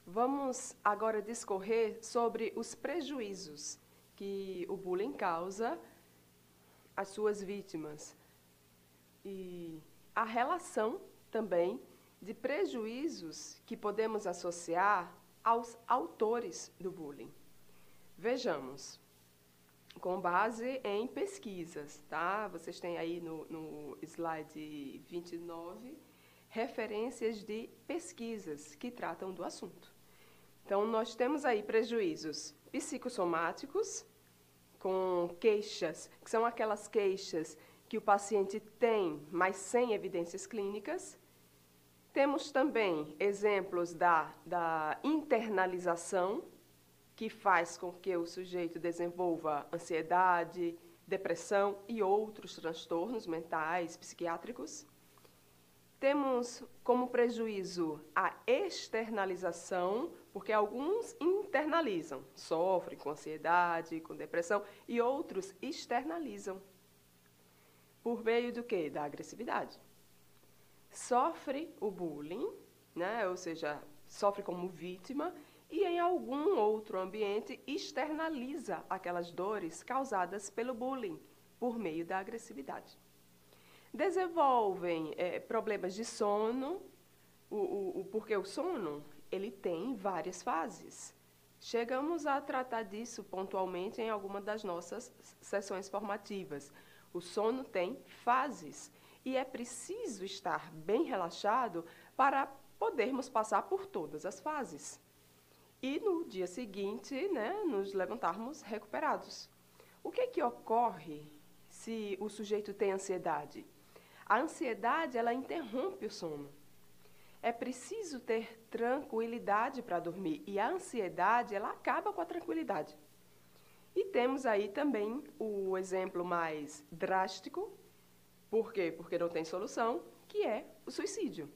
Vamos agora discorrer sobre os prejuízos que o bullying causa às suas vítimas e a relação também de prejuízos que podemos associar aos autores do bullying. Vejamos, com base em pesquisas, tá? Vocês têm aí no slide 29 referências de pesquisas que tratam do assunto. Então, nós temos aí prejuízos psicossomáticos, com queixas, que são aquelas queixas que o paciente tem, mas sem evidências clínicas. Temos também exemplos da internalização, que faz com que o sujeito desenvolva ansiedade, depressão e outros transtornos mentais, psiquiátricos. Temos como prejuízo a externalização, porque alguns internalizam, sofrem com ansiedade, com depressão, e outros externalizam. Por meio do quê? Da agressividade. Sofre o bullying, né? Ou seja, sofre como vítima, e em algum outro ambiente externaliza aquelas dores causadas pelo bullying, por meio da agressividade. Desenvolvem problemas de sono, porque o sono ele tem várias fases. Chegamos a tratar disso pontualmente em alguma das nossas sessões formativas. O sono tem fases e é preciso estar bem relaxado para podermos passar por todas as fases. E no dia seguinte, né, nos levantarmos recuperados. O que ocorre se o sujeito tem ansiedade? A ansiedade, ela interrompe o sono. É preciso ter tranquilidade para dormir. E a ansiedade, ela acaba com a tranquilidade. E temos aí também o exemplo mais drástico. Por quê? Porque não tem solução, que é o suicídio.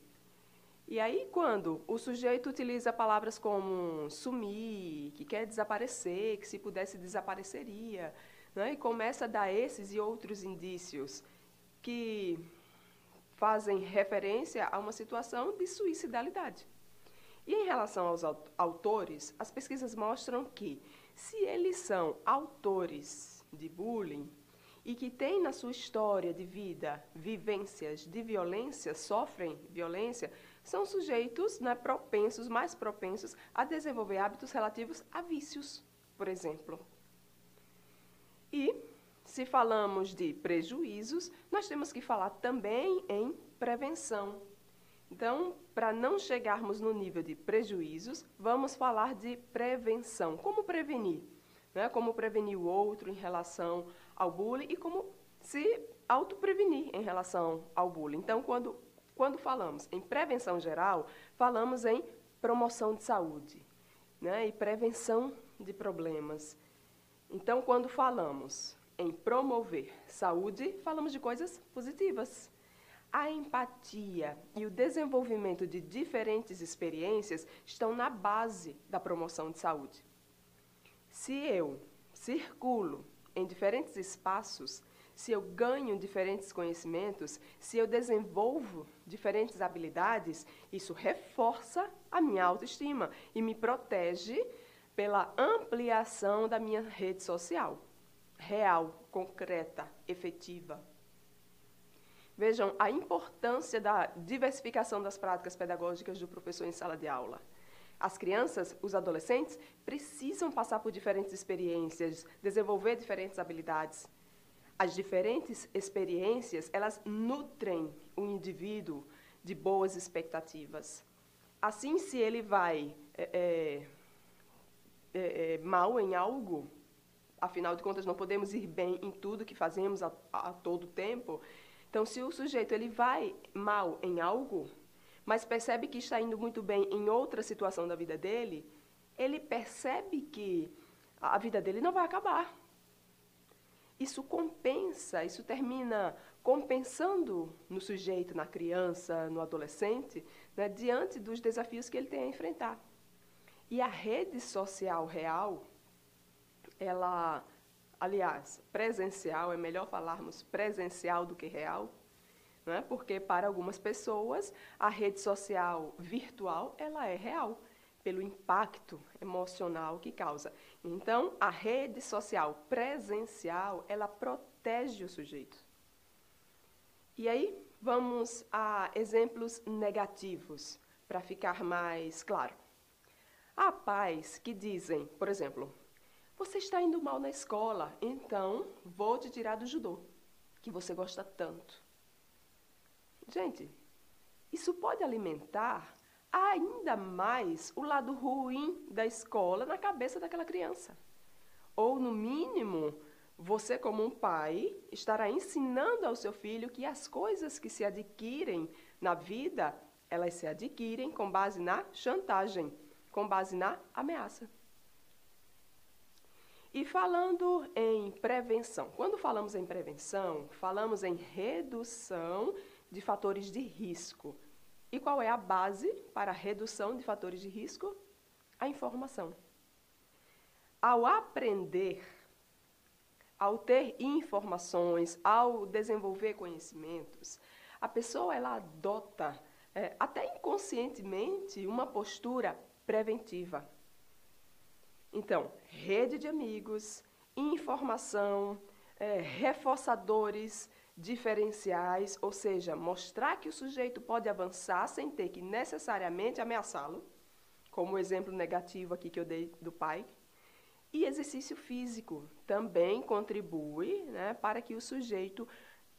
E aí, quando o sujeito utiliza palavras como sumir, que quer desaparecer, que se pudesse desapareceria, né? E começa a dar esses e outros indícios que fazem referência a uma situação de suicidalidade. E em relação aos autores, as pesquisas mostram que, se eles são autores de bullying e que têm na sua história de vida vivências de violência, sofrem violência, são sujeitos, né, mais propensos a desenvolver hábitos relativos a vícios, por exemplo. E se falamos de prejuízos, nós temos que falar também em prevenção. Então, para não chegarmos no nível de prejuízos, vamos falar de prevenção. Como prevenir? Né? Como prevenir o outro em relação ao bullying e como se autoprevenir em relação ao bullying. Então, quando falamos em prevenção geral, falamos em promoção de saúde, né? E prevenção de problemas. Então, quando falamos em promover saúde, falamos de coisas positivas. A empatia e o desenvolvimento de diferentes experiências estão na base da promoção de saúde. Se eu circulo em diferentes espaços, se eu ganho diferentes conhecimentos, se eu desenvolvo diferentes habilidades, isso reforça a minha autoestima e me protege pela ampliação da minha rede social. Real, concreta, efetiva. Vejam a importância da diversificação das práticas pedagógicas do professor em sala de aula. As crianças, os adolescentes, precisam passar por diferentes experiências, desenvolver diferentes habilidades. As diferentes experiências, elas nutrem o indivíduo de boas expectativas. Assim, se ele vai mal em algo, afinal de contas, não podemos ir bem em tudo que fazemos a todo tempo. Então, se o sujeito ele vai mal em algo, mas percebe que está indo muito bem em outra situação da vida dele, ele percebe que a vida dele não vai acabar. Isso compensa, isso termina compensando no sujeito, na criança, no adolescente, né, diante dos desafios que ele tem a enfrentar. E a rede social real, ela, aliás, presencial, é melhor falarmos presencial do que real, né? Porque para algumas pessoas a rede social virtual ela é real, pelo impacto emocional que causa. Então, a rede social presencial, ela protege o sujeito. E aí, vamos a exemplos negativos, para ficar mais claro. Há pais que dizem, por exemplo, você está indo mal na escola, então vou te tirar do judô, que você gosta tanto. Gente, isso pode alimentar ainda mais o lado ruim da escola na cabeça daquela criança. Ou, no mínimo, você, como um pai, estará ensinando ao seu filho que as coisas que se adquirem na vida, elas se adquirem com base na chantagem, com base na ameaça. E falando em prevenção, quando falamos em prevenção, falamos em redução de fatores de risco. E qual é a base para a redução de fatores de risco? A informação. Ao aprender, ao ter informações, ao desenvolver conhecimentos, a pessoa ela adota, até inconscientemente, uma postura preventiva. Então, rede de amigos, informação, reforçadores diferenciais, ou seja, mostrar que o sujeito pode avançar sem ter que necessariamente ameaçá-lo, como o exemplo negativo aqui que eu dei do pai. E exercício físico também contribui, né, para que o sujeito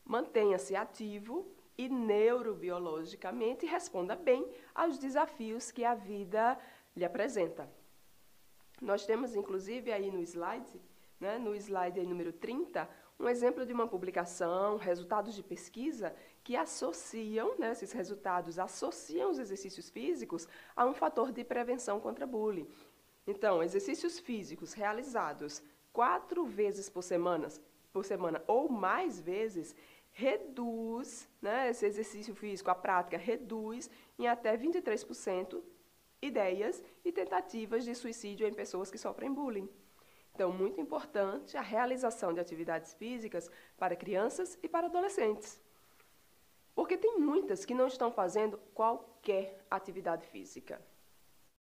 mantenha-se ativo e neurobiologicamente responda bem aos desafios que a vida lhe apresenta. Nós temos, inclusive, aí no slide, né, no slide aí, número 30, um exemplo de uma publicação, resultados de pesquisa, que associam, né, esses resultados associam os exercícios físicos a um fator de prevenção contra bullying. Então, exercícios físicos realizados 4 vezes por semana ou mais vezes, reduz, né, esse exercício físico, a prática reduz em até 23% ideias e tentativas de suicídio em pessoas que sofrem bullying. Então, muito importante a realização de atividades físicas para crianças e para adolescentes. Porque tem muitas que não estão fazendo qualquer atividade física.